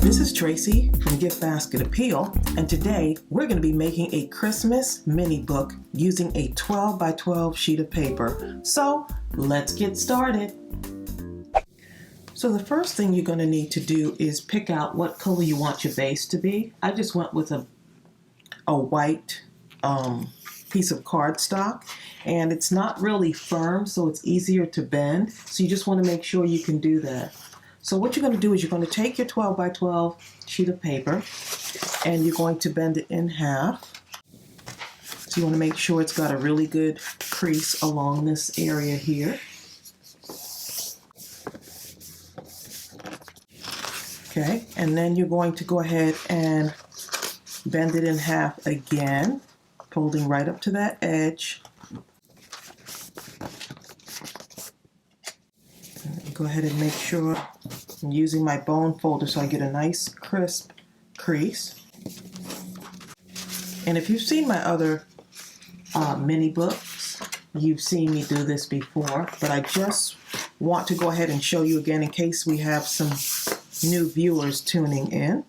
This is Tracey from GiftBasketAppeal, and today we're going to be making a Christmas mini book using a 12 by 12 sheet of paper. So let's get started. So the first thing you're going to need to do is pick out what color you want your base to be. I just went with a white piece of cardstock, and it's not really firm, so it's easier to bend. So you just want to make sure you can do that. So what you're going to do is you're going to take your 12 by 12 sheet of paper and you're going to bend it in half. So you want to make sure it's got a really good crease along this area here. Okay, and then you're going to go ahead and bend it in half again, folding right up to that edge. Go ahead and make sure I'm using my bone folder so I get a nice crisp crease. And if you've seen my other mini books, you've seen me do this before, but I just want to go ahead and show you again in case we have some new viewers tuning in.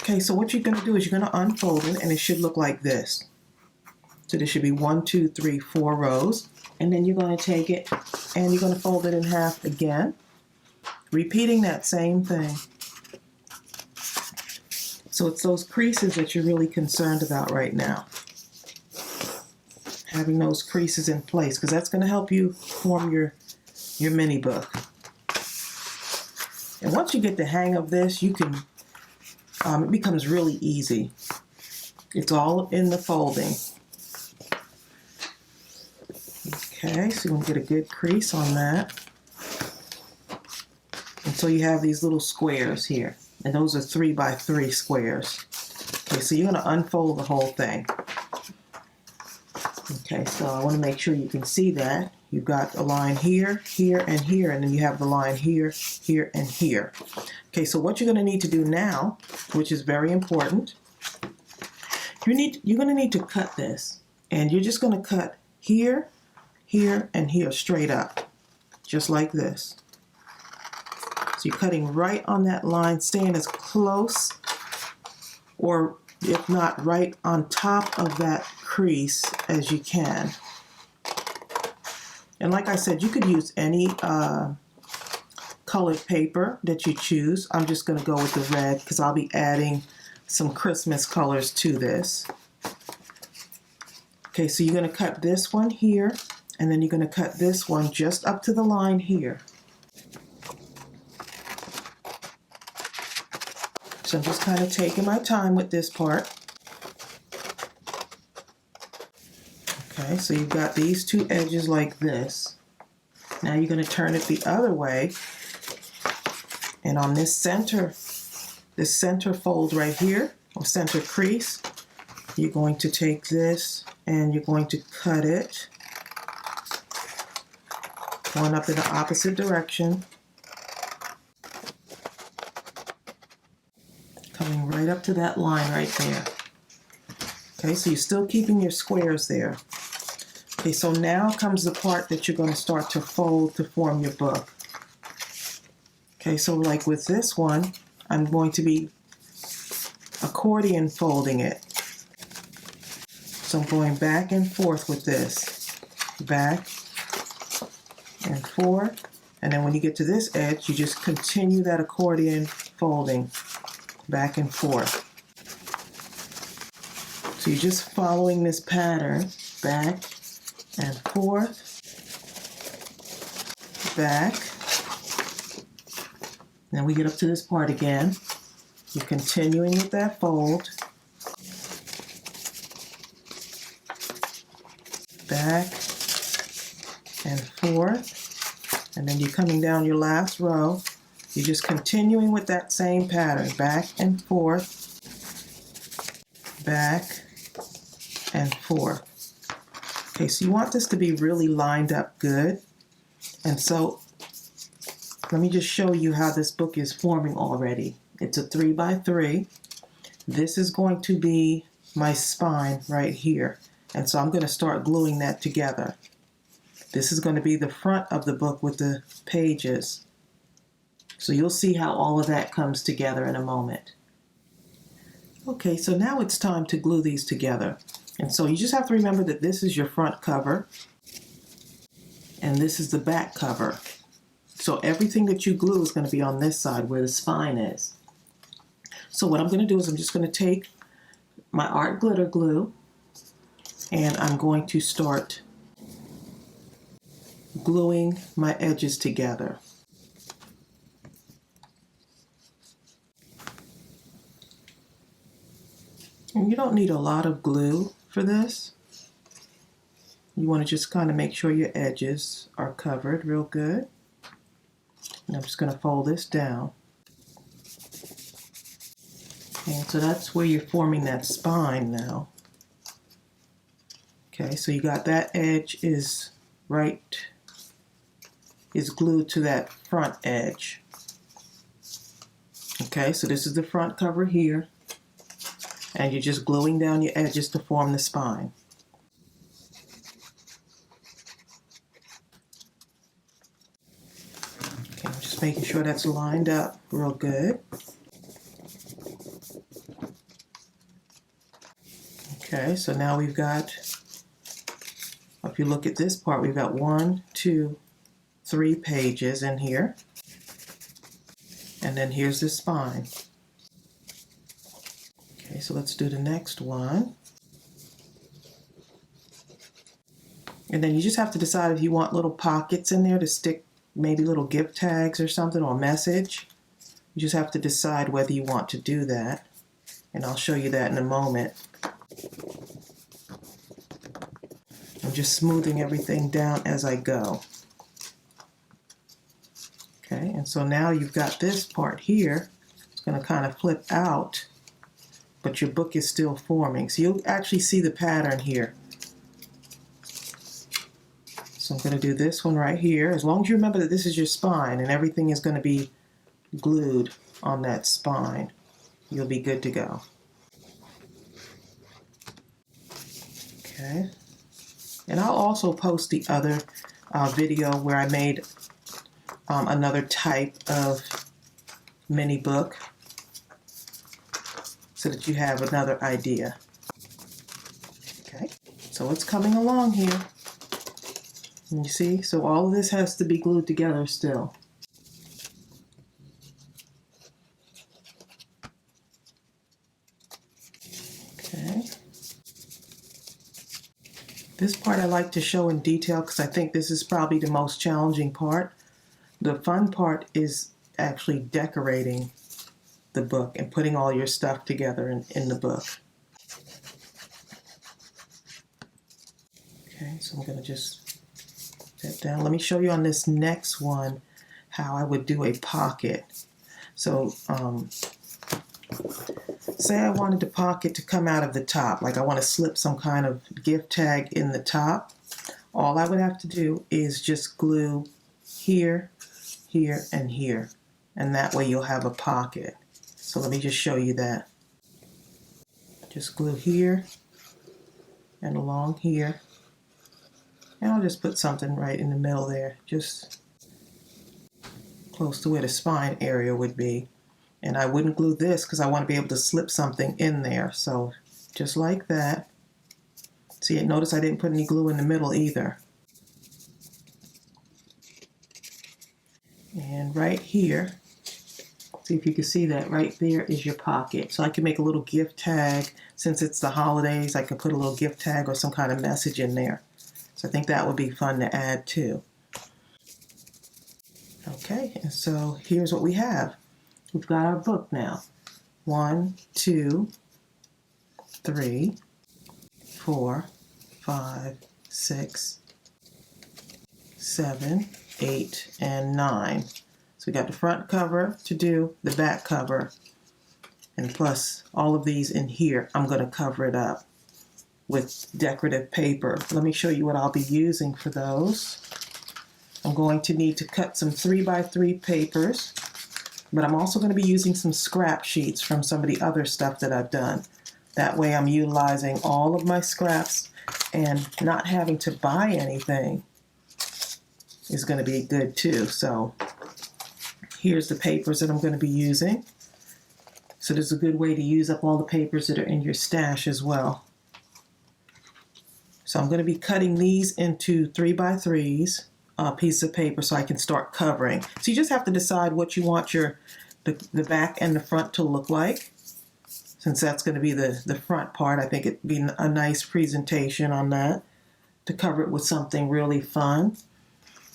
Okay, so what you're going to do is you're going to unfold it, and it should look like this. So there should be 1, 2, 3, 4 rows, and then you're going to take it and you're going to fold it in half again, repeating that same thing. So it's those creases that you're really concerned about right now. Having those creases in place, because that's going to help you form your mini book. And once you get the hang of this, you can, it becomes really easy. It's all in the folding. Okay, so you want to get a good crease on that. And so you have these little squares here, and those are 3 by 3 squares. Okay, so you're going to unfold the whole thing. Okay, so I want to make sure you can see that. You've got a line here, here, and here, and then you have the line here, here, and here. Okay, so what you're going to need to do now, which is very important, you're going to need to cut this, and you're just going to cut here, here, and here straight up, just like this. So you're cutting right on that line, staying as close, or if not, right on top of that crease as you can. And like I said, you could use any colored paper that you choose. I'm just going to go with the red because I'll be adding some Christmas colors to this. Okay, so you're going to cut this one here, and then you're going to cut this one just up to the line here. So I'm just kind of taking my time with this part. Okay, so you've got these two edges like this. Now you're going to turn it the other way. And on this center fold right here, or center crease, you're going to take this and you're going to cut it, going up in the opposite direction, coming right up to that line right there. Okay, so you're still keeping your squares there. Okay, so now comes the part that you're going to start to fold to form your book. Okay, so like with this one, I'm going to be accordion folding it. So I'm going back and forth with this. Back and forth. And then when you get to this edge, you just continue that accordion folding back and forth. So you're just following this pattern, back and forth, back. Then we get up to this part again. You're continuing with that fold, back and forth, and then you're coming down your last row. You're just continuing with that same pattern, back and forth, back and forth. Okay, so you want this to be really lined up good. And so let me just show you how this book is forming already. It's a 3 by 3. This is going to be my spine right here. And so I'm going to start gluing that together. This is going to be the front of the book with the pages. So you'll see how all of that comes together in a moment. Okay, so now it's time to glue these together. And so you just have to remember that this is your front cover and this is the back cover. So everything that you glue is going to be on this side where the spine is. So what I'm going to do is I'm just going to take my art glitter glue and I'm going to start gluing my edges together. And you don't need a lot of glue for this. You want to just kind of make sure your edges are covered real good. And I'm just going to fold this down. And so that's where you're forming that spine now. Okay, so you got that edge is glued to that front edge. Okay, so this is the front cover here. And you're just gluing down your edges to form the spine. Okay, I'm just making sure that's lined up real good. Okay, so now we've got, if you look at this part, we've got 1, 2, 3 pages in here. And then here's the spine. Okay, so let's do the next one. And then you just have to decide if you want little pockets in there to stick maybe little gift tags or something, or a message. You just have to decide whether you want to do that. And I'll show you that in a moment. I'm just smoothing everything down as I go. Okay, and so now you've got this part here. It's going to kind of flip out, but your book is still forming. So you'll actually see the pattern here. So I'm going to do this one right here. As long as you remember that this is your spine and everything is going to be glued on that spine, you'll be good to go. Okay. And I'll also post the other video where I made another type of mini book so that you have another idea. Okay, so it's coming along here. And you see, so all of this has to be glued together still. Okay. This part I like to show in detail because I think this is probably the most challenging part. The fun part is actually decorating the book and putting all your stuff together in the book. Okay, so I'm going to just set down. Let me show you on this next one how I would do a pocket. So say I wanted the pocket to come out of the top, like I want to slip some kind of gift tag in the top. All I would have to do is just glue here, here, and here, and that way you'll have a pocket. So let me just show you that. Just glue here and along here, and I'll just put something right in the middle there, just close to where the spine area would be. And I wouldn't glue this because I want to be able to slip something in there. So just like that. See, notice I didn't put any glue in the middle either. And right here, see if you can see that, right there is your pocket. So I can make a little gift tag. Since it's the holidays, I could put a little gift tag or some kind of message in there. So I think that would be fun to add too. Okay, and so here's what we have. We've got our book now. 1, 2, 3, 4, 5, 6, 7, 8, and 9. So we got the front cover to do, the back cover, and plus all of these in here, I'm going to cover it up with decorative paper. Let me show you what I'll be using for those. I'm going to need to cut some 3x3 papers, but I'm also going to be using some scrap sheets from some of the other stuff that I've done. That way I'm utilizing all of my scraps and not having to buy anything is going to be good too. So Here's the papers that I'm going to be using. So this is a good way to use up all the papers that are in your stash as well. So I'm going to be cutting these into 3x3s, pieces of paper, so I can start covering. So you just have to decide what you want the back and the front to look like. Since that's going to be the front part, I think it'd be a nice presentation on that, to cover it with something really fun.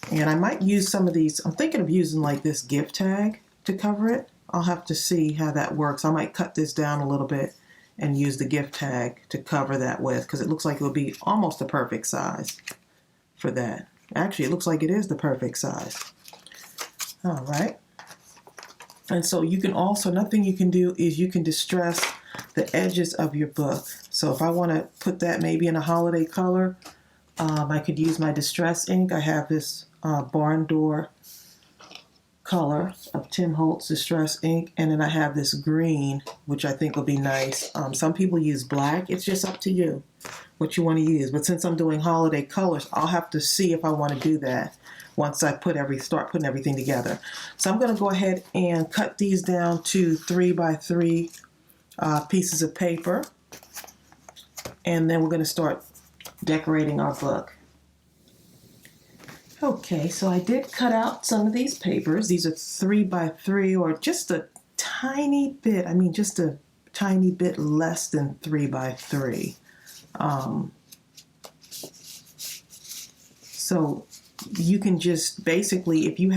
And I might use some of these, I'm thinking of using like this gift tag to cover it. I'll have to see how that works. I might cut this down a little bit and use the gift tag to cover that with, because it looks like it would be almost the perfect size for that. Actually, it looks like it is the perfect size. All right. And so you can also, another thing you can do is you can distress the edges of your book. So if I want to put that maybe in a holiday color, I could use my distress ink. I have this barn door color of Tim Holtz distress ink, and then I have this green, which I think will be nice. Some people use black. It's just up to you what you want to use. But since I'm doing holiday colors, I'll have to see if I want to do that once I start putting everything together. So I'm going to go ahead and cut these down to 3x3 pieces of paper, and then we're going to start decorating our book. Okay, so I did cut out some of these papers. These are 3x3, or just a tiny bit, just a tiny bit less than 3x3. So you can just basically, if you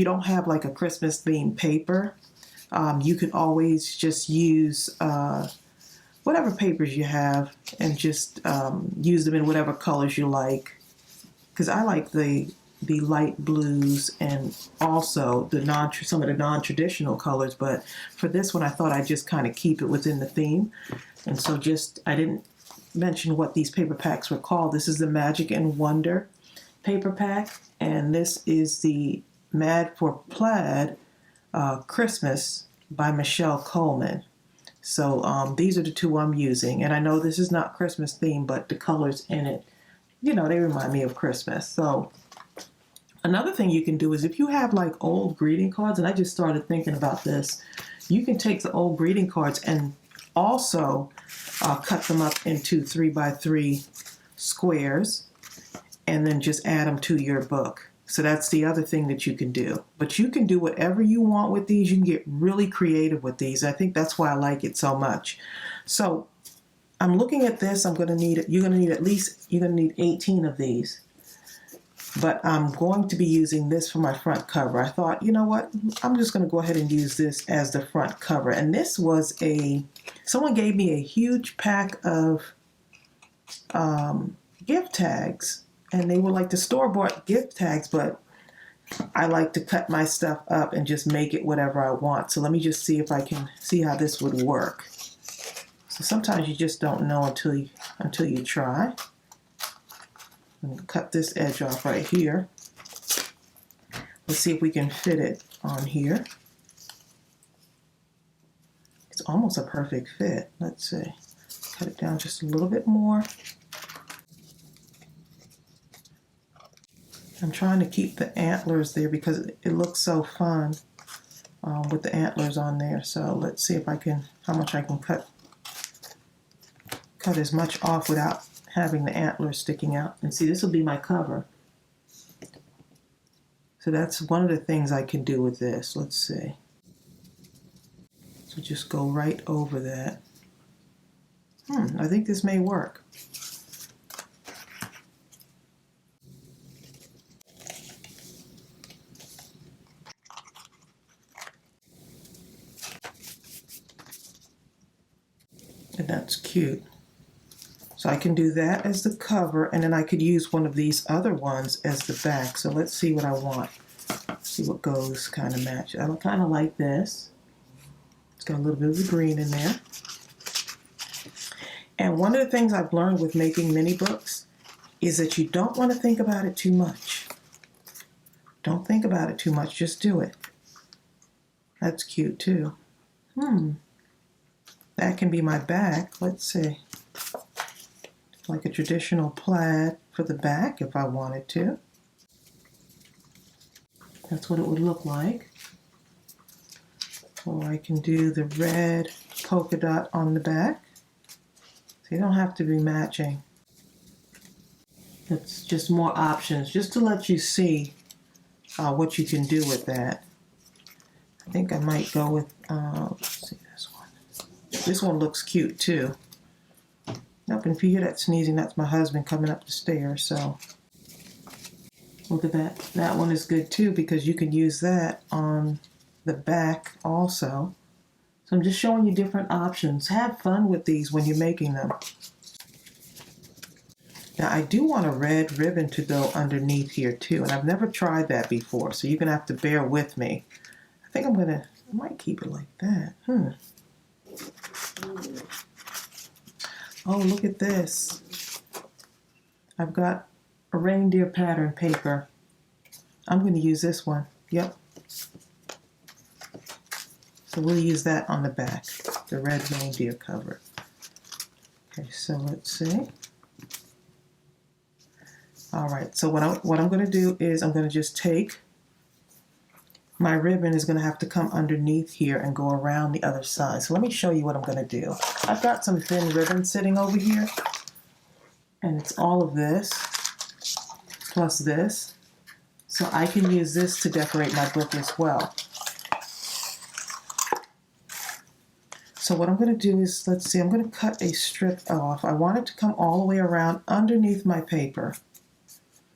don't have like a Christmas themed paper, you can always just use whatever papers you have and just use them in whatever colors you like. Because I like the light blues and also some of the non-traditional colors, but for this one I thought I'd just kind of keep it within the theme. And so I didn't mention what these paper packs were called. This is the Magic and Wonder paper pack, and this is the Mad for Plaid Christmas by Michelle Coleman. So these are the two I'm using, and I know this is not Christmas themed, but the colors in it, they remind me of Christmas. So another thing you can do is if you have like old greeting cards, and I just started thinking about this, you can take the old greeting cards and also cut them up into 3x3 squares and then just add them to your book. So that's the other thing that you can do. But you can do whatever you want with these. You can get really creative with these. I think that's why I like it so much. So I'm looking at this. You're going to need 18 of these. But I'm going to be using this for my front cover. I thought, you know what? I'm just going to go ahead and use this as the front cover. And this was someone gave me a huge pack of gift tags. And they were like the store-bought gift tags, but I like to cut my stuff up and just make it whatever I want. So let me just see if I can see how this would work. So sometimes you just don't know until you try. I'm going to cut this edge off right here. Let's see if we can fit it on here. It's almost a perfect fit. Let's see. Cut it down just a little bit more. I'm trying to keep the antlers there because it looks so fun with the antlers on there. So let's see how much I can cut as much off without having the antlers sticking out. And see, this will be my cover. So that's one of the things I can do with this. Let's see. So just go right over that. I think this may work. And that's cute. So I can do that as the cover, and then I could use one of these other ones as the back. So let's see what I want. See what goes kind of match. I kind of like this. It's got a little bit of the green in there. And one of the things I've learned with making mini books is that you don't want to think about it too much. Don't think about it too much, just do it. That's cute too. That can be my back. Let's see. Like a traditional plaid for the back if I wanted to. That's what it would look like. Or I can do the red polka dot on the back. So you don't have to be matching. It's just more options, just to let you see what you can do with that. I think I might go with, let's see this one. This one looks cute too. Nope, and if you hear that sneezing, that's my husband coming up the stairs, so. Look at that. That one is good too because you can use that on the back also. So I'm just showing you different options. Have fun with these when you're making them. Now I do want a red ribbon to go underneath here too, and I've never tried that before, so you're gonna have to bear with me. I think I might keep it like that. Oh, look at this. I've got a reindeer pattern paper. I'm going to use this one. Yep. So we'll use that on the back, the red reindeer cover. Okay, so let's see. All right, so what I'm going to do is I'm going to just take my ribbon is going to have to come underneath here and go around the other side. So let me show you what I'm going to do. I've got some thin ribbon sitting over here, and it's all of this plus this. So I can use this to decorate my book as well. So what I'm going to do is, let's see, I'm going to cut a strip off. I want it to come all the way around underneath my paper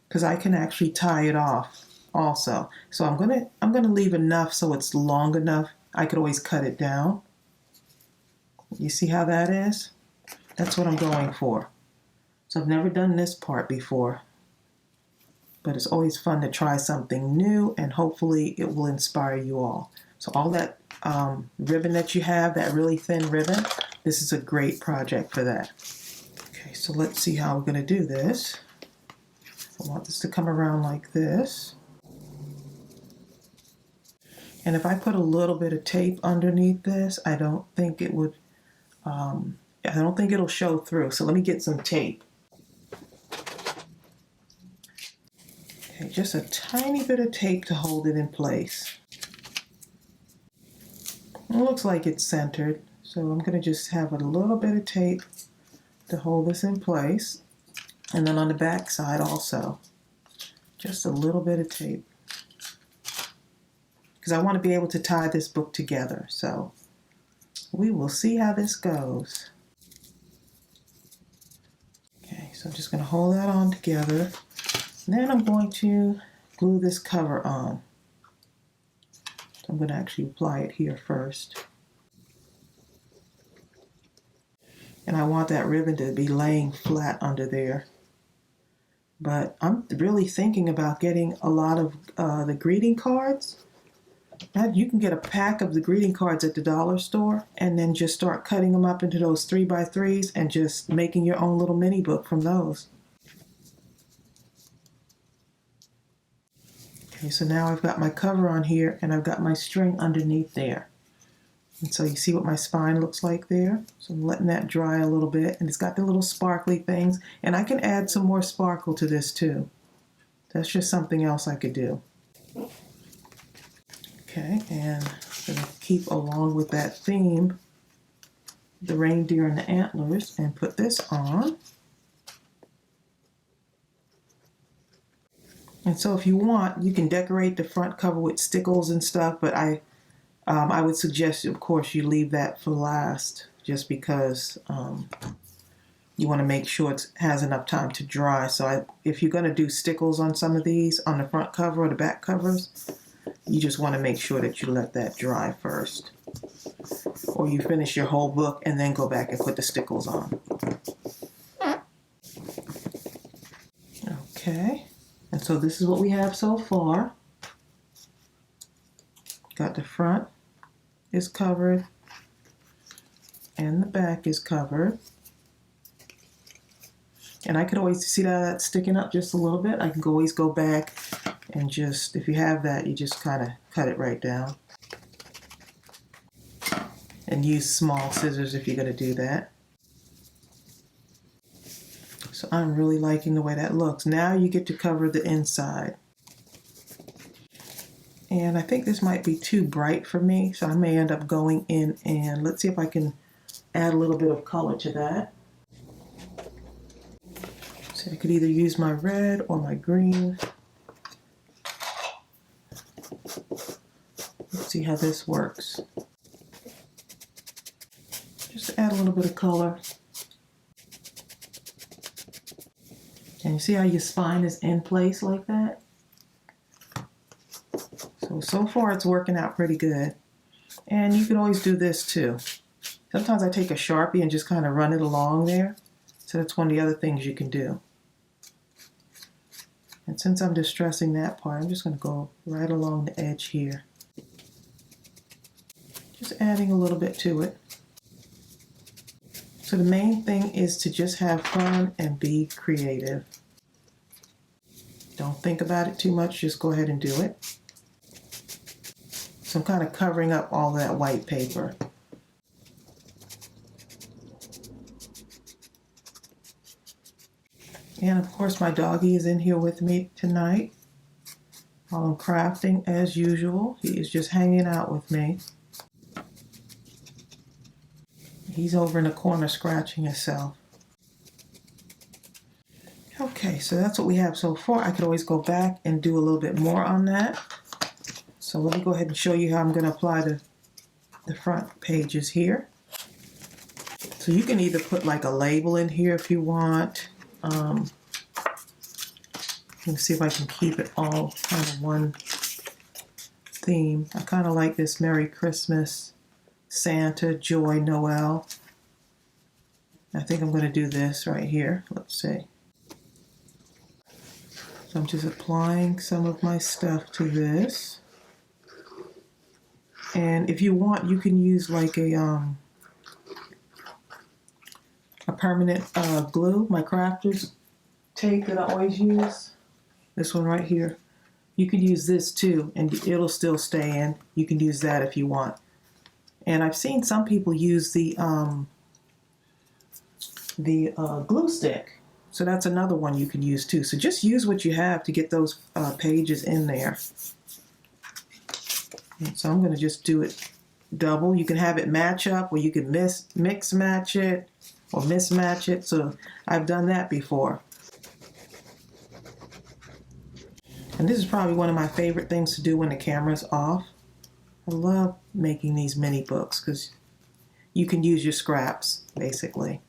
because I can actually tie it off also. So I'm gonna leave enough so it's long enough. I could always cut it down. You see how that is? That's what I'm going for. So I've never done this part before, but it's always fun to try something new, and hopefully it will inspire you all. So all that ribbon that you have, that really thin ribbon, this is a great project for that. Okay, so let's see how we're gonna do this. I want this to come around like this. And if I put a little bit of tape underneath this, I don't think it would, I don't think it'll show through. So let me get some tape. Okay, just a tiny bit of tape to hold it in place. It looks like it's centered, so I'm going to just have a little bit of tape to hold this in place. And then on the back side also, just a little bit of tape. Because I want to be able to tie this book together. So we will see how this goes. Okay, so I'm just going to hold that on together. And then I'm going to glue this cover on. So I'm going to actually apply it here first. And I want that ribbon to be laying flat under there. But I'm really thinking about getting a lot of the greeting cards. You can get a pack of the greeting cards at the dollar store and then just start cutting them up into those 3x3s and just making your own little mini book from those. Okay, so now I've got my cover on here and I've got my string underneath there. And so you see what my spine looks like there? So I'm letting that dry a little bit, and it's got the little sparkly things, and I can add some more sparkle to this too. That's just something else I could do. Okay, and I'm going to keep along with that theme, the reindeer and the antlers, and put this on. And so if you want, you can decorate the front cover with stickles and stuff, but I would suggest, of course, you leave that for last, just because you want to make sure it has enough time to dry. So if you're going to do stickles on some of these, on the front cover or the back covers, you just want to make sure that you let that dry first. Or you finish your whole book and then go back and put the stickles on. Okay, and so this is what we have so far. Got the front is covered and the back is covered. And I could always see that that's sticking up just a little bit. I can always go back and just, if you have that, you just kind of cut it right down. And use small scissors if you're going to do that. So I'm really liking the way that looks. Now you get to cover the inside. And I think this might be too bright for me, so I may end up going in and let's see if I can add a little bit of color to that. So I could either use my red or my green. Let's see how this works. Just add a little bit of color. And you see how your spine is in place like that? So far it's working out pretty good. And you can always do this too. Sometimes I take a Sharpie and just kind of run it along there. So that's one of the other things you can do. And since I'm distressing that part, I'm just going to go right along the edge here. Just adding a little bit to it. So the main thing is to just have fun and be creative. Don't think about it too much, just go ahead and do it. So I'm kind of covering up all that white paper. And of course my doggy is in here with me tonight while I'm crafting as usual. He is just hanging out with me. He's over in the corner scratching himself. Okay, so that's what we have so far. I could always go back and do a little bit more on that. So let me go ahead and show you how I'm going to apply the front pages here. So you can either put like a label in here if you want. Let me see if I can keep it all kind of one theme. I kind of like this Merry Christmas, Santa, Joy, Noel. I think I'm going to do this right here. Let's see. So I'm just applying some of my stuff to this. And if you want, you can use like a permanent glue, my crafters tape that I always use. This one right here. You could use this too, and it'll still stay in. You can use that if you want. And I've seen some people use the glue stick. So that's another one you can use too. So just use what you have to get those pages in there. And so I'm going to just do it double. You can have it match up, or you can mix match it or mismatch it. So I've done that before. And this is probably one of my favorite things to do when the camera's off. I love making these mini books because you can use your scraps basically.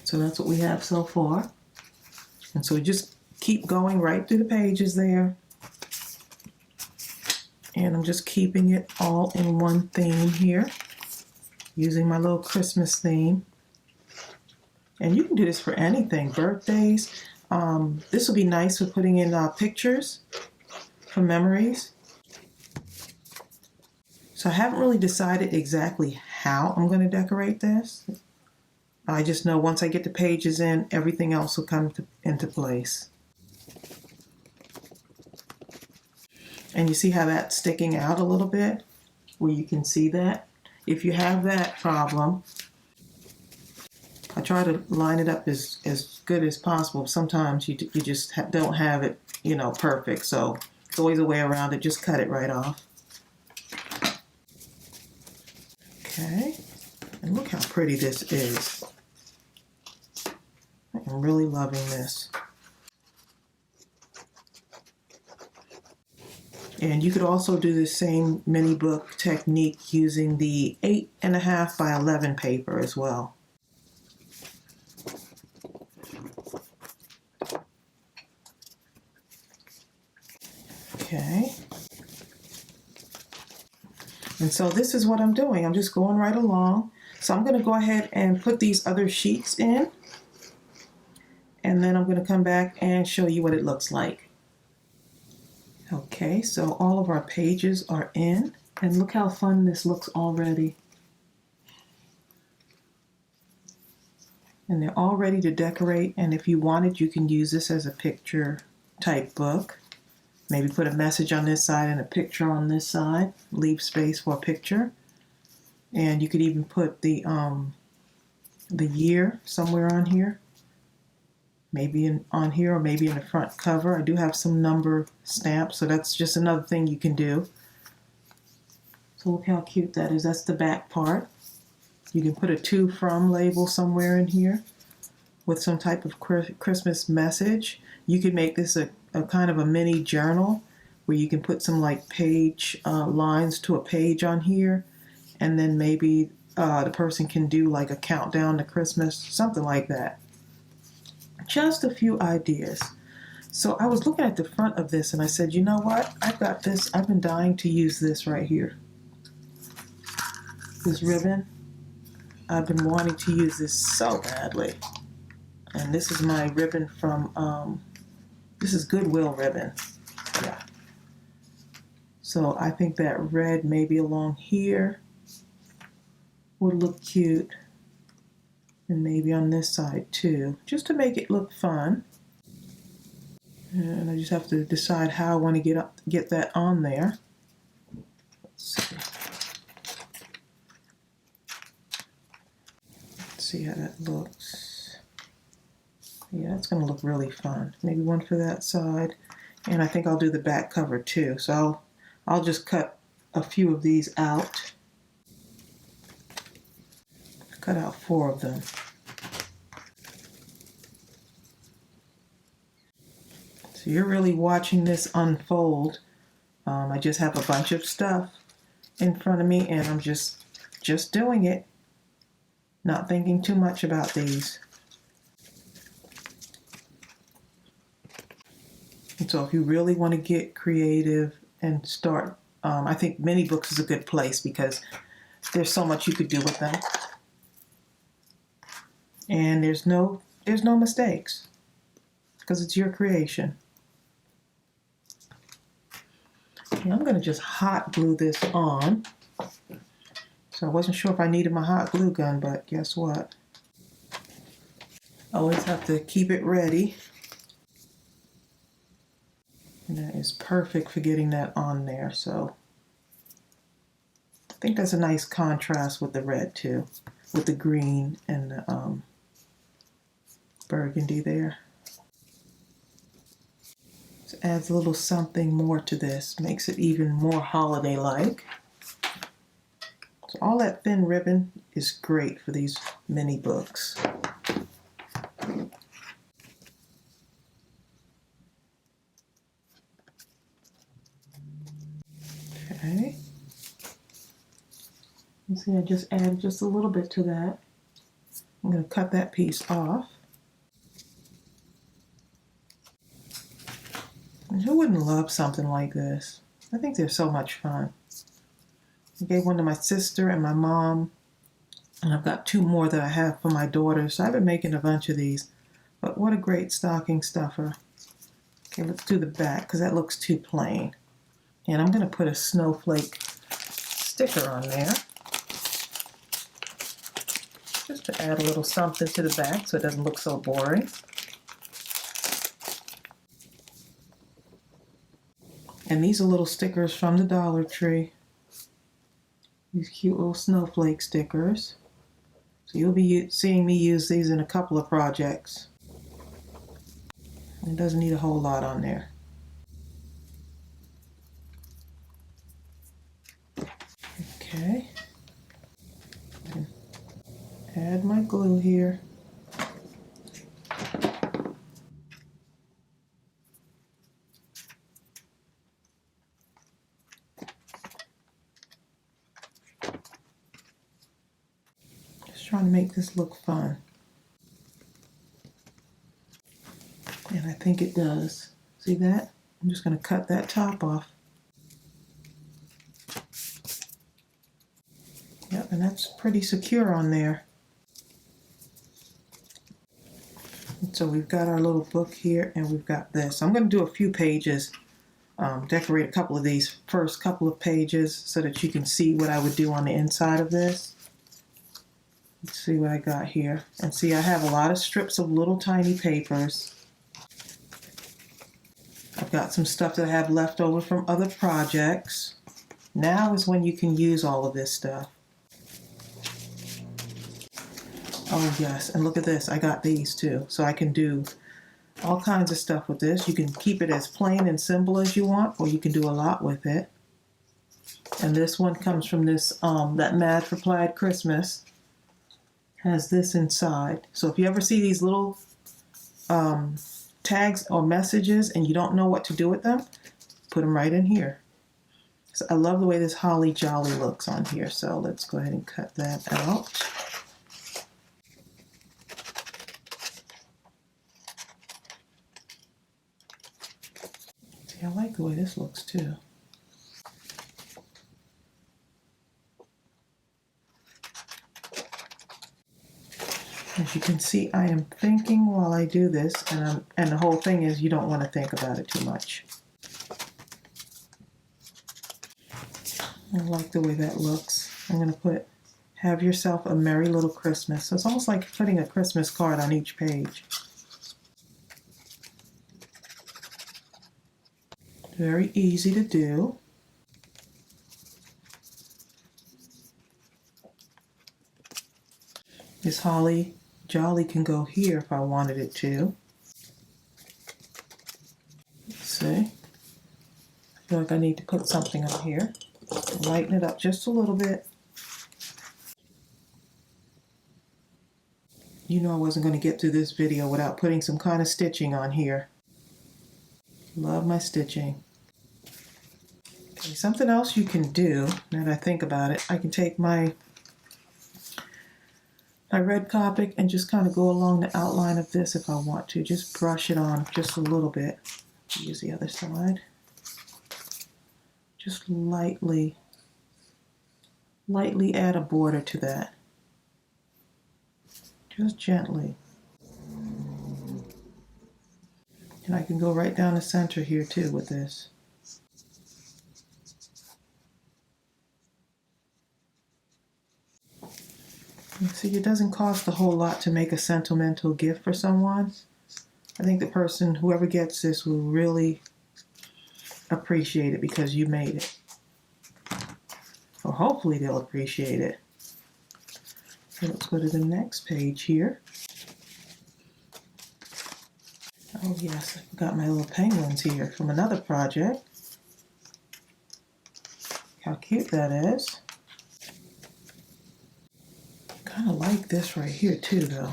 So that's what we have so far. And so just keep going right through the pages there. And I'm just keeping it all in one theme here, using my little Christmas theme. And you can do this for anything, birthdays. This will be nice for putting in pictures for memories. So I haven't really decided exactly how I'm going to decorate this. I just know once I get the pages in, everything else will come into place. And you see how that's sticking out a little bit, where you can see that? If you have that problem, I try to line it up as good as possible. Sometimes you just don't have it, perfect. So there's always a way around it. Just cut it right off. Okay, and look how pretty this is. I'm really loving this. And you could also do the same mini book technique using the 8.5 by 11 paper as well. Okay. And so this is what I'm doing. I'm just going right along. So I'm going to go ahead and put these other sheets in. And then I'm going to come back and show you what it looks like. Okay, so all of our pages are in. And look how fun this looks already. And they're all ready to decorate. And if you wanted, you can use this as a picture type book. Maybe put a message on this side and a picture on this side. Leave space for a picture. And you could even put the year somewhere on here. maybe on here or maybe in the front cover. I do have some number stamps, so that's just another thing you can do. So look how cute that is. That's the back part. You can put a to from label somewhere in here with some type of Christmas message. You could make this a kind of a mini journal where you can put some like page lines to a page on here, and then maybe the person can do like a countdown to Christmas, something like that. Just a few ideas. So I was looking at the front of this and I said, you know what? I've got this. I've been dying to use this right here. This ribbon. I've been wanting to use this so badly. And this is my ribbon from, this is Goodwill ribbon. Yeah. So I think that red maybe along here would look cute. And maybe on this side too, just to make it look fun. And I just have to decide how I want to get that on there. Let's see how that looks. Yeah, it's going to look really fun. Maybe one for that side. And I think I'll do the back cover too. So I'll just cut a few of these out. Cut out 4 of them. So you're really watching this unfold. I just have a bunch of stuff in front of me and I'm just doing it. Not thinking too much about these. And so if you really want to get creative and start, I think mini books is a good place because there's so much you could do with them. And there's no mistakes because it's your creation. And I'm going to just hot glue this on. So I wasn't sure if I needed my hot glue gun, but guess what? I always have to keep it ready. And that is perfect for getting that on there. So I think that's a nice contrast with the red too, with the green and the burgundy there. So adds a little something more to this, makes it even more holiday-like. So all that thin ribbon is great for these mini books. Okay. You see, I just added just a little bit to that. I'm going to cut that piece off. And who wouldn't love something like this? I think they're so much fun. I gave one to my sister and my mom, and I've got 2 more that I have for my daughter, so I've been making a bunch of these. But what a great stocking stuffer. Okay, let's do the back because that looks too plain. And I'm going to put a snowflake sticker on there, just to add a little something to the back so it doesn't look so boring. And these are little stickers from the Dollar Tree. These cute little snowflake stickers. So you'll be seeing me use these in a couple of projects. It doesn't need a whole lot on there. Okay. And add my glue here. Trying to make this look fun. And I think it does. See that? I'm just going to cut that top off. Yep, and that's pretty secure on there. And so we've got our little book here and we've got this. I'm going to do a few pages, decorate a couple of these first couple of pages so that you can see what I would do on the inside of this. Let's see what I got here. And see, I have a lot of strips of little tiny papers. I've got some stuff that I have left over from other projects. Now is when you can use all of this stuff. Oh yes, and look at this. I got these too. So I can do All kinds of stuff with this. You can keep it as plain and simple as you want, or you can do a lot with it. And this one comes from this, that Mad for Plaid Christmas. Has this inside. So if you ever see these little tags or messages and you don't know what to do with them, put them right in here. So I love the way this holly jolly looks on here. So let's go ahead and cut that out. See, I like the way this looks too. As you can see, I am thinking while I do this, and the whole thing is you don't want to think about it too much. I like the way that looks. I'm going to put, have yourself a merry little Christmas. So it's almost like putting a Christmas card on each page. Very easy to do. This holly jolly can go here if I wanted it to. Let's see. I feel like I need to put something on here. Lighten it up just a little bit. You know I wasn't going to get through this video without putting some kind of stitching on here. Love my stitching. Okay, something else you can do, now that I think about it, I can take my red Copic and just kind of go along the outline of this if I want to. Just brush it on just a little bit. Use the other side. Just lightly add a border to that. Just gently. And I can go right down the center here too with this. See, it doesn't cost a whole lot to make a sentimental gift for someone. I think the person, whoever gets this, will really appreciate it because you made it. Or hopefully they'll appreciate it. So let's go to the next page here. Oh yes, I forgot my little penguins here from another project. How cute that is. Kind of like this right here too though.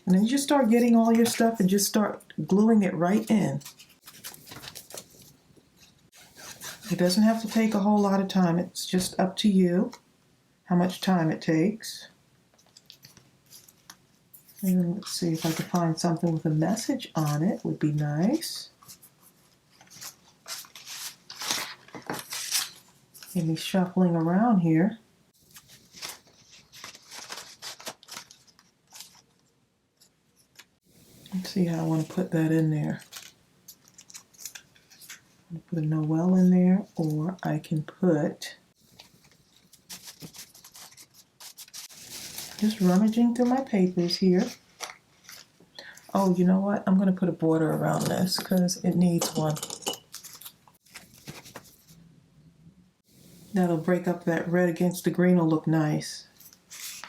And then you just start getting all your stuff and just start gluing it right in. It doesn't have to take a whole lot of time. It's just up to you how much time it takes. And let's see if I can find something with a message on it. Would be nice. Get me shuffling around here. Let's see how I want to put that in there. I'm going to put a Noel in there, or I can put, just rummaging through my papers here. Oh, you know what? I'm going to put a border around this because it needs one. That'll break up that red against the green, will look nice.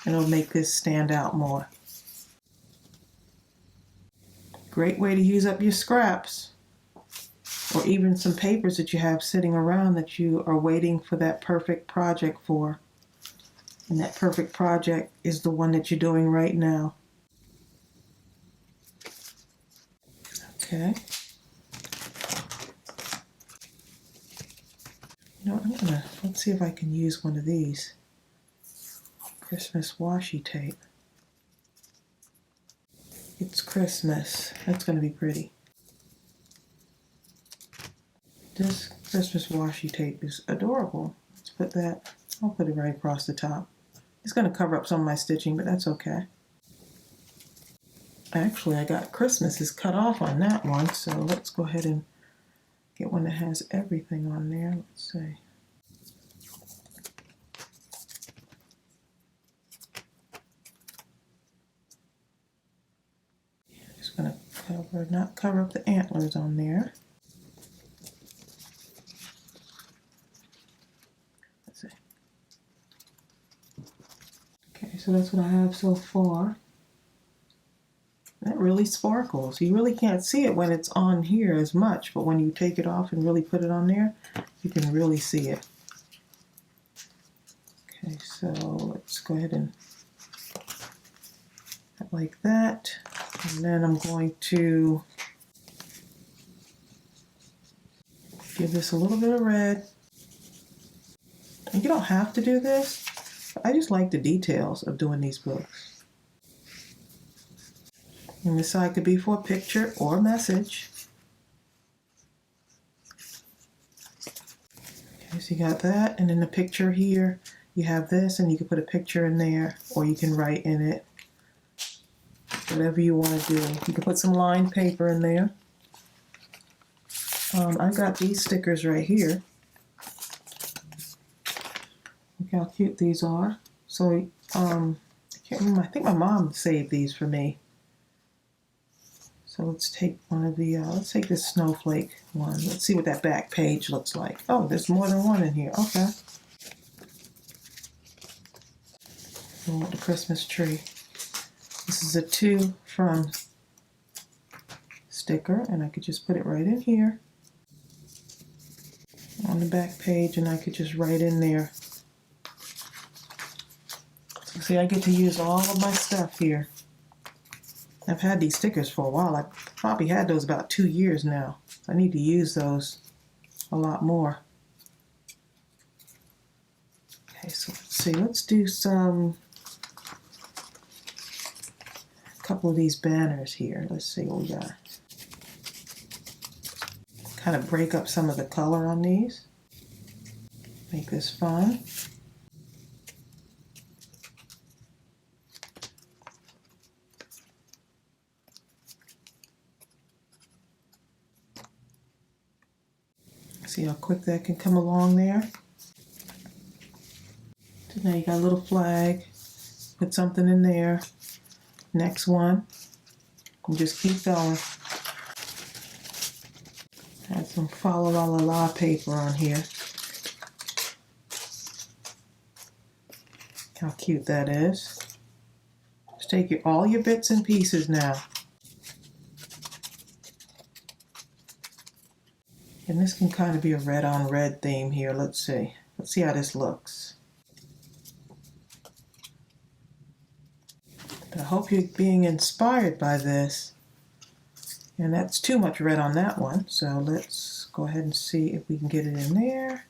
And it'll make this stand out more. Great way to use up your scraps. Or even some papers that you have sitting around that you are waiting for that perfect project for. And that perfect project is the one that you're doing right now. Okay. You know, let's see if I can use one of these. Christmas washi tape. It's Christmas. That's going to be pretty. This Christmas washi tape is adorable. Let's put that, I'll put it right across the top. It's going to cover up some of my stitching, but that's okay. Actually, I got Christmases cut off on that one, so let's go ahead and get one that has everything on there. Let's see. Just going to not cover up the antlers on there. Let's see. so that's what I have so far. That really sparkles. You really can't see it when it's on here as much, but when you take it off and really put it on there, you can really see it. Okay, so let's go ahead and like that. And then I'm going to give this a little bit of red. And you don't have to do this, but I just like the details of doing these books. And this side could be for a picture or a message. Okay, so you got that, and in the picture here, you have this, and you can put a picture in there, or you can write in it. Whatever you want to do. You can put some lined paper in there. I've got these stickers right here. Look how cute these are. So, I can't remember, I think my mom saved these for me. So let's take one of the, let's take this Snowflake one. Let's see what that back page looks like. Oh, there's more than one in here. Okay. Oh, the Christmas tree. This is a 2 from sticker, and I could just put it right in here on the back page, and I could just write in there. So see, I get to use all of my stuff here. I've had these stickers for a while. I probably had those about 2 years now. I need to use those a lot more. Okay, so let's see. Let's do a couple of these banners here. Let's see what we got. Kind of break up some of the color on these. Make this fun. See how quick that can come along there? So now you got a little flag. Put something in there. Next one. And just keep going. Add some Fa La La La paper on here. How cute that is. Just take all your bits and pieces now. And this can kind of be a red on red theme here. Let's see. Let's see how this looks. But I hope you're being inspired by this. And that's too much red on that one. So let's go ahead and see if we can get it in there.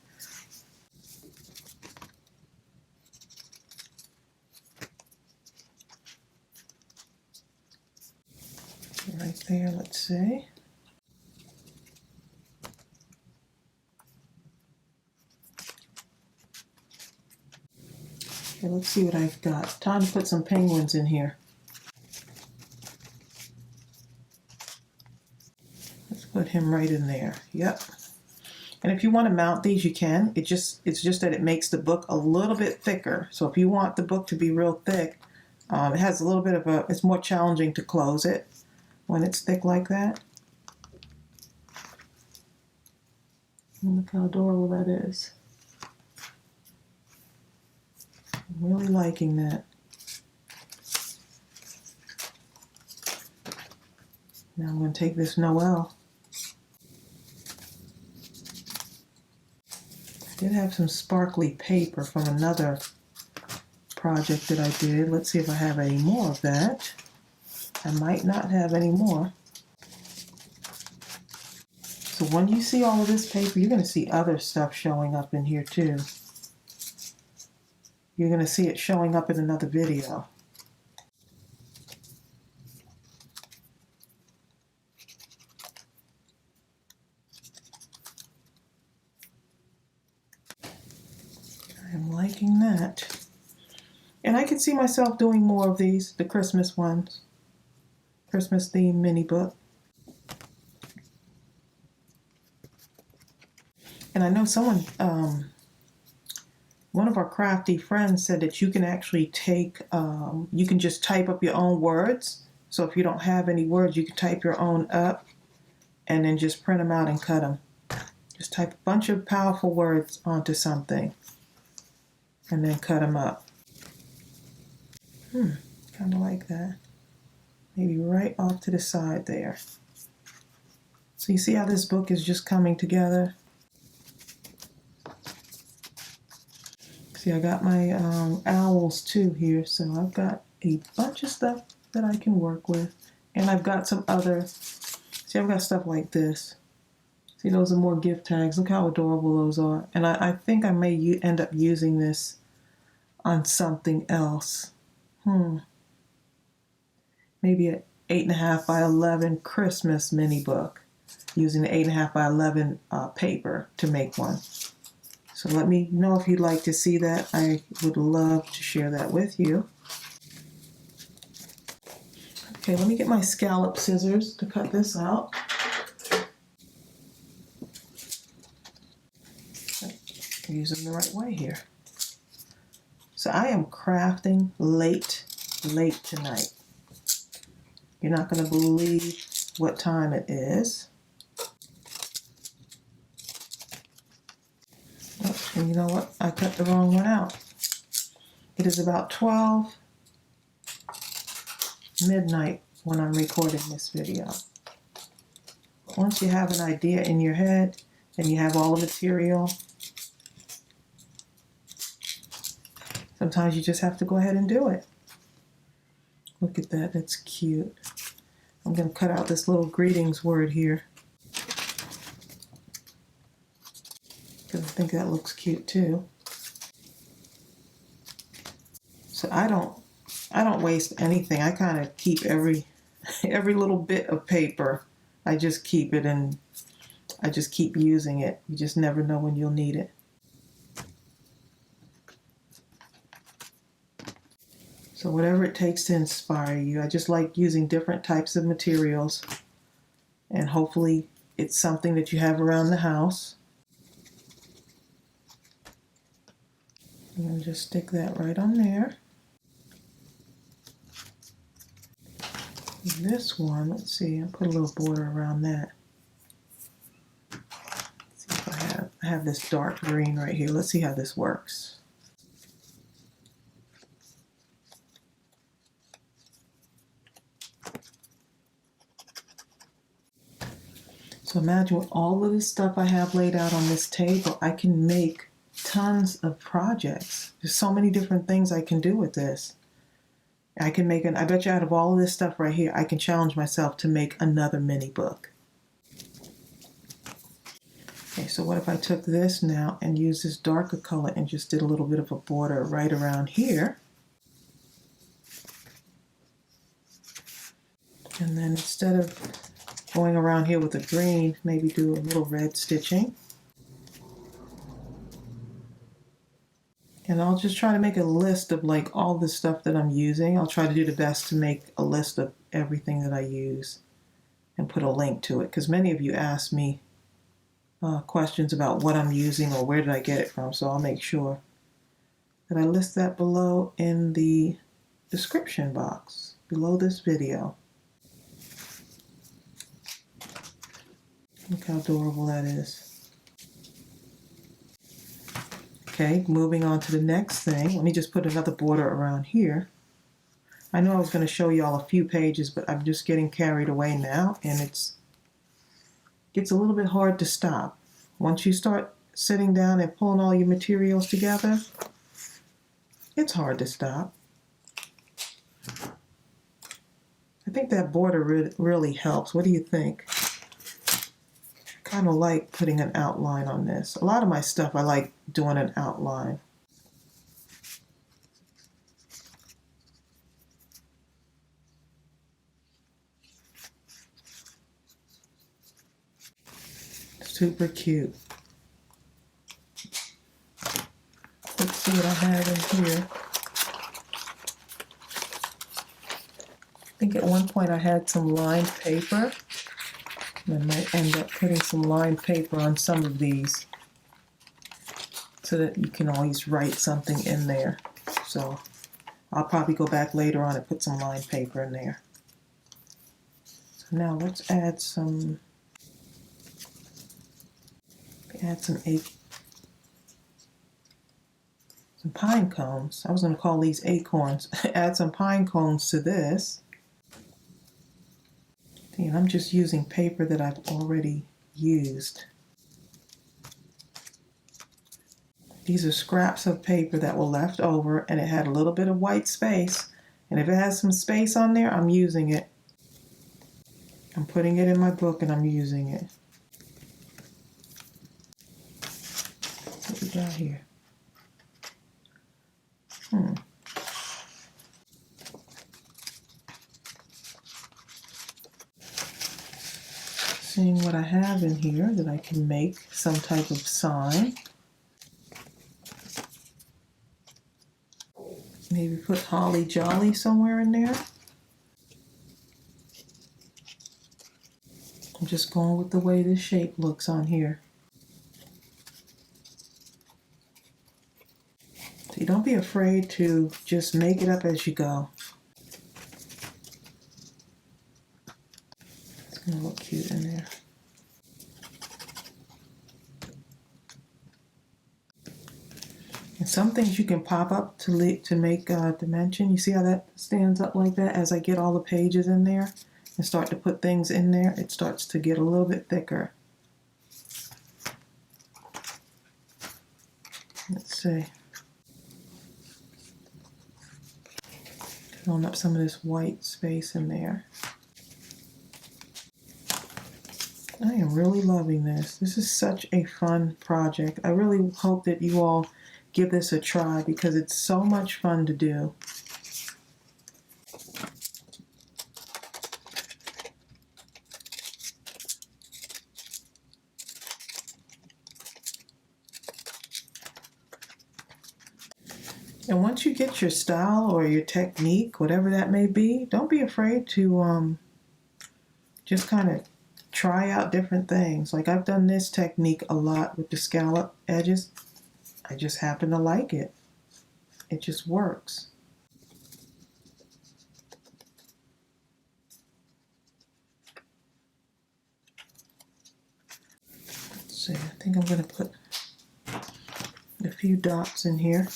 Right there, let's see. Okay, let's see what I've got. Time to put some penguins in here. Let's put him right in there. Yep. And if you want to mount these, you can. It's just that it makes the book a little bit thicker. So if you want the book to be real thick, it has a little bit of a, it's more challenging to close it when it's thick like that. And look how adorable that is. I'm really liking that. Now I'm going to take this Noel. I did have some sparkly paper from another project that I did. Let's see if I have any more of that. I might not have any more. So when you see all of this paper, you're going to see other stuff showing up in here too. You're going to see it showing up in another video. I'm liking that. And I could see myself doing more of these, the Christmas ones. Christmas theme mini book. And I know someone, one of our crafty friends said that you can actually take, you can just type up your own words. So if you don't have any words, you can type your own up and then just print them out and cut them. Just type a bunch of powerful words onto something and then cut them up. Kind of like that. Maybe right off to the side there. So you see how this book is just coming together? See, I got my owls too here, so I've got a bunch of stuff that I can work with. And I've got some other, see, I've got stuff like this. See, those are more gift tags. Look how adorable those are. And I think I may end up using this on something else. Maybe an 8.5 by 11 Christmas mini book using the 8.5 by 11 paper to make one. So let me know if you'd like to see that. I would love to share that with you. Okay, let me get my scallop scissors to cut this out. Use them the right way here. So I am crafting late tonight. You're not going to believe what time it is. Oh, and you know what? I cut the wrong one out. It is about 12 midnight when I'm recording this video. Once you have an idea in your head and you have all the material, sometimes you just have to go ahead and do it. Look at that, that's cute. I'm going to cut out this little greetings word here, because I think that looks cute too. So I don't waste anything. I kind of keep every little bit of paper. I just keep it and I just keep using it. You just never know when you'll need it. So whatever it takes to inspire you. I just like using different types of materials, and hopefully it's something that you have around the house. I'm going to just stick that right on there. This one, let's see, I'll put a little border around that. Let's see if I have this dark green right here. Let's see how this works. So imagine with all of this stuff I have laid out on this table, I can make tons of projects. There's so many different things I can do with this. I can make I bet you out of all of this stuff right here, I can challenge myself to make another mini book. Okay, so what if I took this now and used this darker color and just did a little bit of a border right around here. And then instead of going around here with the green, maybe do a little red stitching. And I'll just try to make a list of like all the stuff that I'm using. I'll try to do the best to make a list of everything that I use and put a link to it, because many of you ask me questions about what I'm using or where did I get it from, so I'll make sure that I list that below in the description box below this video. Look how adorable that is. Okay, moving on to the next thing. Let me just put another border around here. I know I was going to show you all a few pages, but I'm just getting carried away now, and it gets a little bit hard to stop. Once you start sitting down and pulling all your materials together, it's hard to stop. I think that border really helps. What do you think? Kind of like putting an outline on this. A lot of my stuff I like doing an outline. Super cute. Let's see what I have in here. I think at one point I had some lined paper. I might end up putting some lined paper on some of these so that you can always write something in there. So I'll probably go back later on and put some lined paper in there. So now let's add some some pine cones. I was going to call these acorns. Add some pine cones to this. And I'm just using paper that I've already used. These are scraps of paper that were left over, and it had a little bit of white space. And if it has some space on there, I'm using it. I'm putting it in my book and I'm using it. What we got here? Seeing what I have in here that I can make some type of sign. Maybe put Holly Jolly somewhere in there. I'm just going with the way this shape looks on here. So don't be afraid to just make it up as you go. It's going to look cute in there. And some things you can pop up to make a dimension. You see how that stands up like that? As I get all the pages in there and start to put things in there, it starts to get a little bit thicker. Let's see. Filling up some of this white space in there. I am really loving this. This is such a fun project. I really hope that you all give this a try because it's so much fun to do. And once you get your style or your technique, whatever that may be, don't be afraid to just kind of try out different things. Like I've done this technique a lot with the scallop edges. I just happen to like it. It just works. Let's see, I think I'm going to put a few dots in here.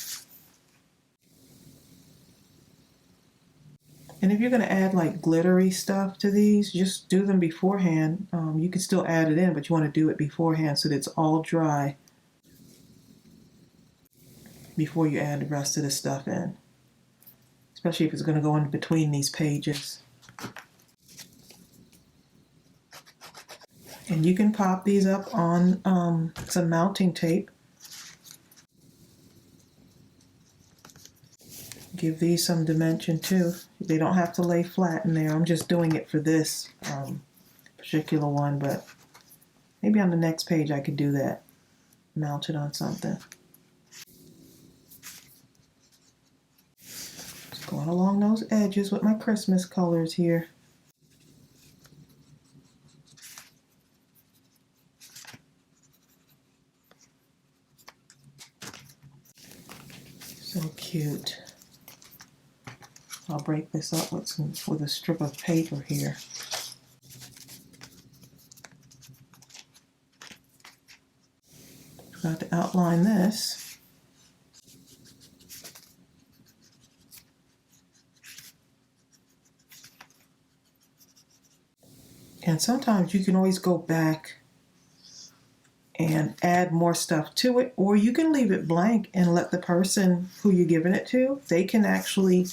And if you're going to add like glittery stuff to these, just do them beforehand. You can still add it in, but you want to do it beforehand so that it's all dry before you add the rest of the stuff in. Especially if it's going to go in between these pages. And you can pop these up on some mounting tape. Give these some dimension too. They don't have to lay flat in there. I'm just doing it for this particular one, but maybe on the next page I could do that. Mount it on something. Just going along those edges with my Christmas colors here. So cute. I'll break this up with a strip of paper here. Got to outline this. And sometimes you can always go back and add more stuff to it, or you can leave it blank and let the person who you're giving it to, they can actually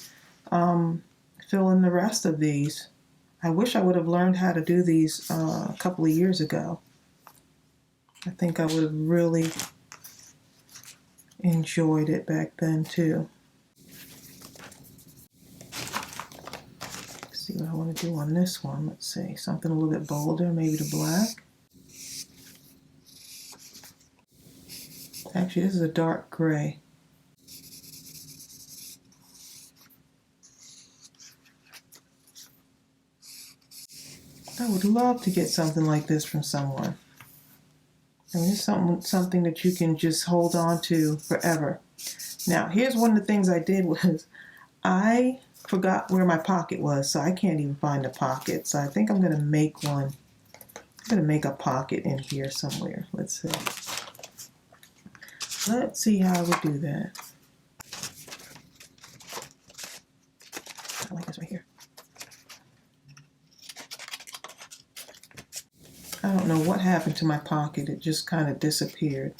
fill in the rest of these. I wish I would have learned how to do these a couple of years ago. I think I would have really enjoyed it back then too. Let's see what I want to do on this one. Let's see, something a little bit bolder, maybe the black. Actually, this is a dark gray. I would love to get something like this from someone. I mean, it's something that you can just hold on to forever. Now, here's one of the things I did was I forgot where my pocket was, so I can't even find a pocket. So I think I'm going to make one. I'm going to make a pocket in here somewhere. Let's see. Let's see how I would do that. what happened to my pocket. It just kind of disappeared.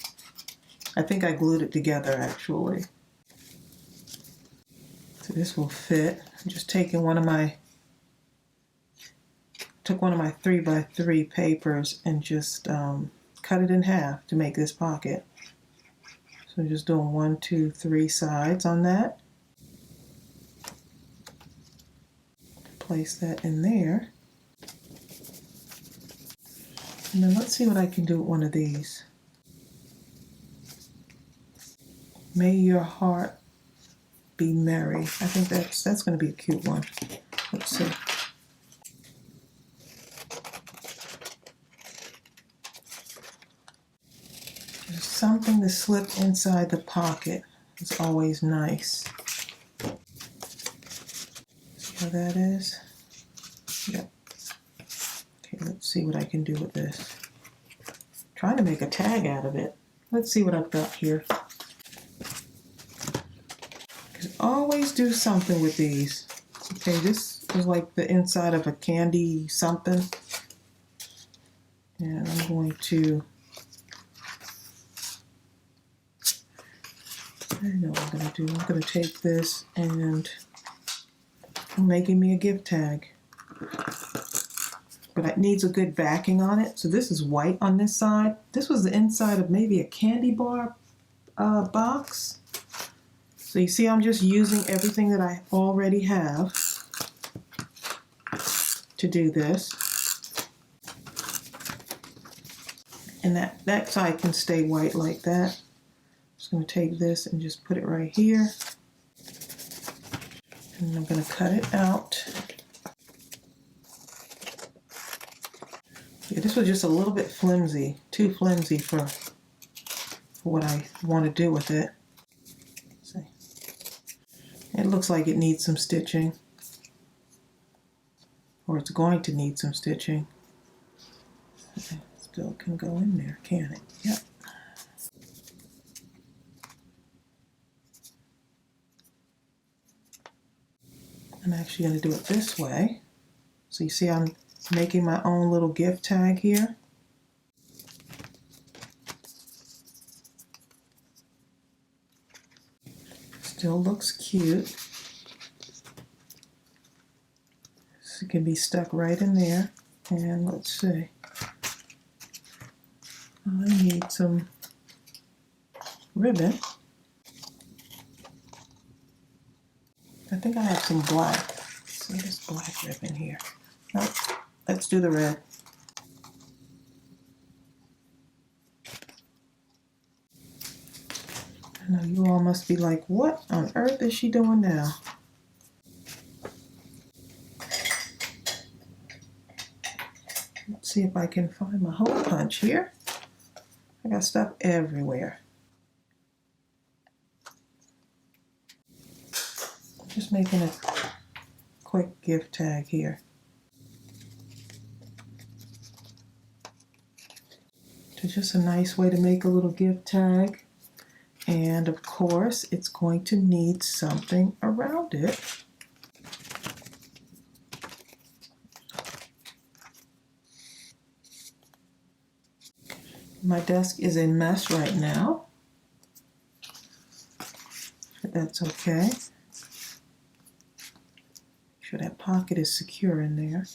I think I glued it together actually. So this will fit. I'm just taking took one of my 3x3 papers and just cut it in half to make this pocket. So I'm just doing 1, 2, 3 sides on that. Place that in there. And then let's see what I can do with one of these. May your heart be merry. I think that's going to be a cute one. Let's see. There's something to slip inside the pocket. It's always nice. See how that is? Yep. Okay, let's see what I can do with this. Trying to make a tag out of it. Let's see what I've got here. Always do something with these. Okay, this is like the inside of a candy something. And I'm going to, I know what I'm going to do. I'm going to take this and I'm making me a gift tag. But it needs a good backing on it. So this is white on this side. This was the inside of maybe a candy bar box. So you see I'm just using everything that I already have to do this. And that side can stay white like that. Just going to take this and just put it right here. And I'm going to cut it out. Yeah, this was just a little bit flimsy, too flimsy for what I want to do with it. It looks like it needs some stitching, or it's going to need some stitching. Okay, still can go in there, can it? Yep. I'm actually going to do it this way. So you see I'm making my own little gift tag here. Still looks cute. So it can be stuck right in there. And let's see. I need some ribbon. I think I have some black. See this black ribbon here. Nope. Let's do the red. I know you all must be like, what on earth is she doing now? Let's see if I can find my hole punch here. I got stuff everywhere. Just making a quick gift tag here. It's just a nice way to make a little gift tag. And of course, it's going to need something around it. My desk is a mess right now, but that's okay. Make sure that pocket is secure in there.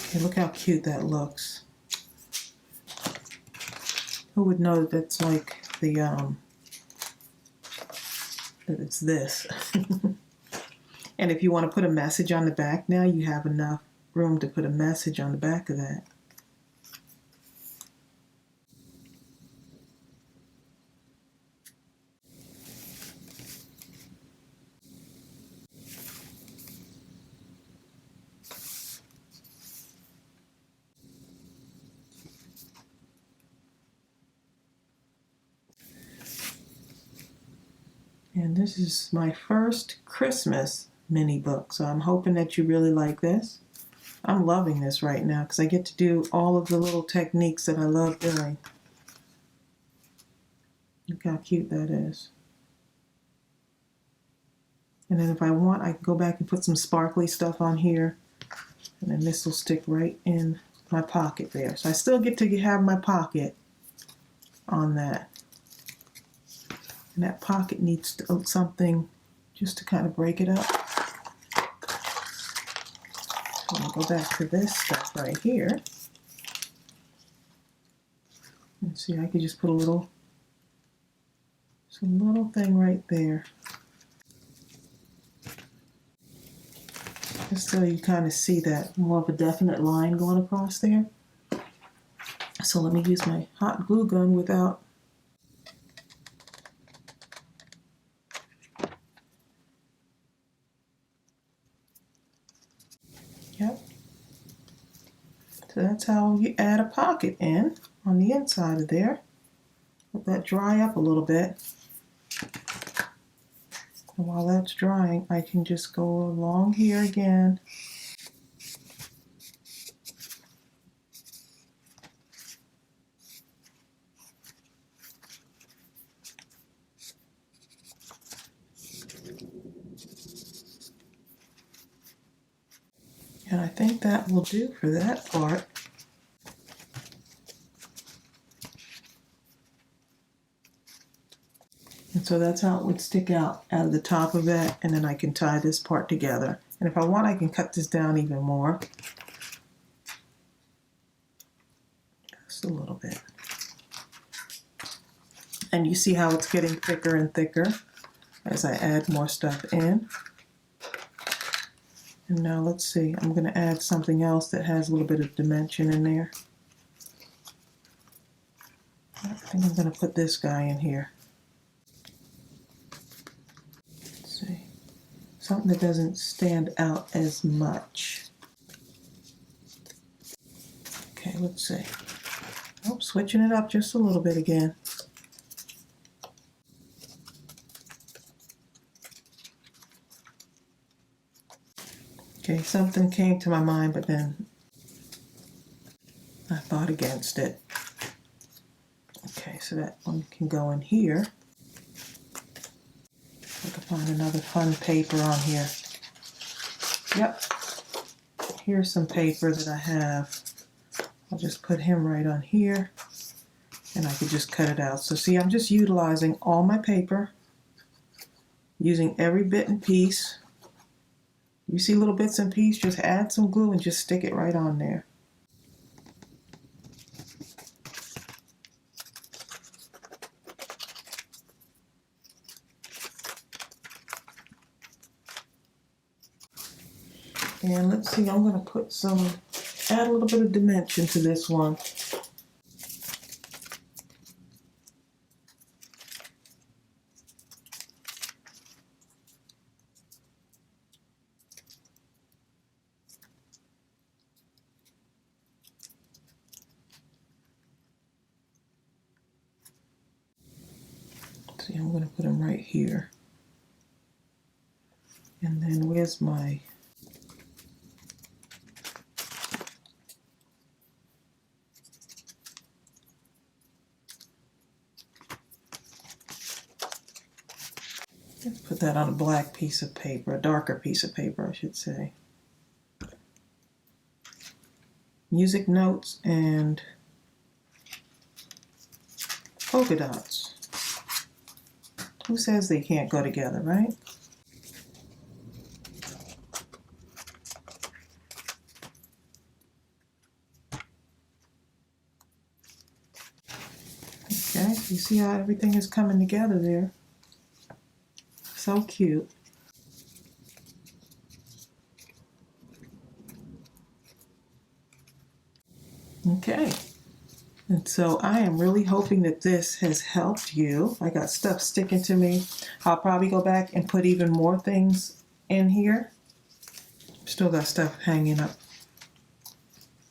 Okay, look how cute that looks. Who would know that that's like the, that it's this. And if you want to put a message on the back now, you have enough room to put a message on the back of that. And this is my first Christmas mini book, so I'm hoping that you really like this. I'm loving this right now because I get to do all of the little techniques that I love doing. Look how cute that is. And then if I want, I can go back and put some sparkly stuff on here. And then this will stick right in my pocket there. So I still get to have my pocket on that. And that pocket needs something just to kind of break it up. So I'm going to go back to this stuff right here. And see, I could just put some little thing right there. Just so you kind of see that more of a definite line going across there. So let me use my hot glue gun without. Yep. So that's how you add a pocket in on the inside of there. Let that dry up a little bit. And while that's drying, I can just go along here again. And I think that will do for that part. And so that's how it would stick out of the top of that, and then I can tie this part together. And if I want, I can cut this down even more. Just a little bit. And you see how it's getting thicker and thicker as I add more stuff in. And now let's see, I'm going to add something else that has a little bit of dimension in there. I think I'm going to put this guy in here. Let's see, something that doesn't stand out as much. Okay, let's see. Oh, switching it up just a little bit again. Okay, something came to my mind, but then I thought against it. Okay, so that one can go in here. I can find another fun paper on here. Yep, here's some paper that I have. I'll just put him right on here, and I could just cut it out. So see, I'm just utilizing all my paper, using every bit and piece. You see little bits and pieces, just add some glue and just stick it right on there. And let's see, I'm going to add a little bit of dimension to this one. See, I'm going to put them right here. And then where's my... Let's put that on a black piece of paper, a darker piece of paper, I should say. Music notes and polka dots. Who says they can't go together, right? Okay, you see how everything is coming together there. So cute. Okay. And so I am really hoping that this has helped you. I got stuff sticking to me. I'll probably go back and put even more things in here. Still got stuff hanging up,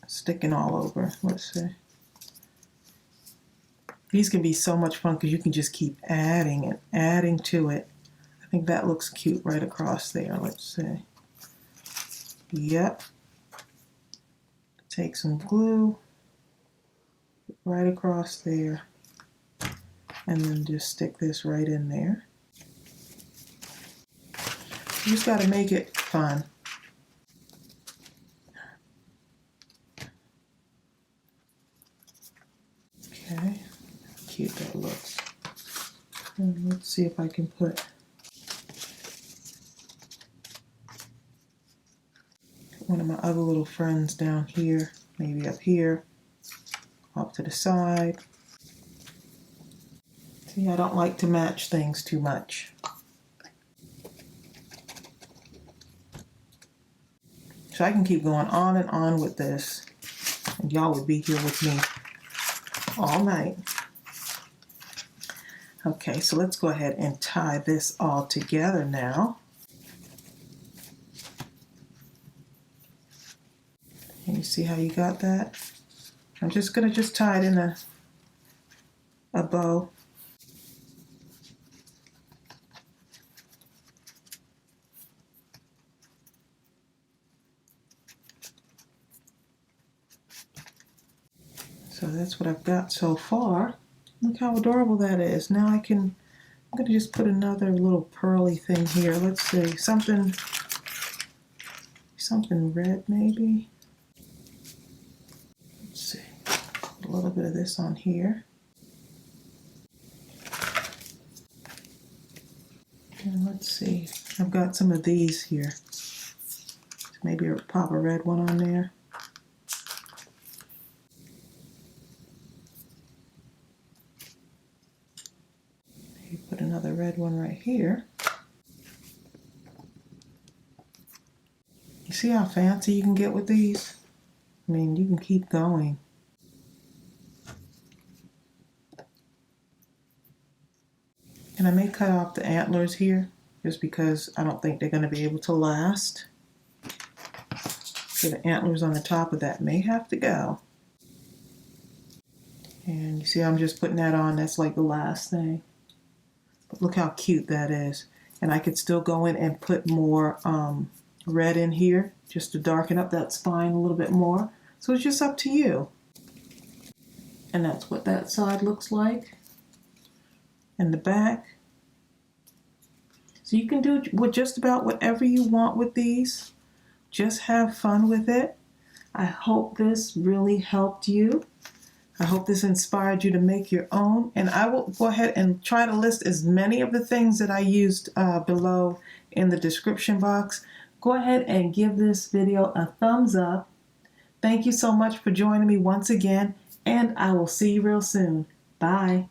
sticking all over. Let's see. These can be so much fun because you can just keep adding and adding to it. I think that looks cute right across there. Let's see. Yep. Take some glue right across there, and then just stick this right in there. You just got to make it fun. Okay, cute that looks. And let's see if I can put one of my other little friends down here, maybe up here, off to the side. See, I don't like to match things too much. So I can keep going on and on with this, and y'all would be here with me all night. Okay, so let's go ahead and tie this all together now. And you see how you got that? I'm just gonna tie it in a bow. So that's what I've got so far. Look how adorable that is. Now I'm gonna just put another little pearly thing here. Let's see, something red maybe. Let's see, put a little bit of this on here. And let's see, I've got some of these here. Maybe pop a red one on there. Put another red one right here. You see how fancy you can get with these? I mean, you can keep going. And I may cut off the antlers here just because I don't think they're going to be able to last. So the antlers on the top of that may have to go. And you see I'm just putting that on. That's like the last thing. But look how cute that is. And I could still go in and put more red in here just to darken up that spine a little bit more. So it's just up to you. And that's what that side looks like. And the back. So you can do with just about whatever you want with these. Just have fun with it. I hope this really helped you. I hope this inspired you to make your own, and I will go ahead and try to list as many of the things that I used below in the description box. Go ahead and give this video a thumbs up. Thank you so much for joining me once again, and I will see you real soon. Bye.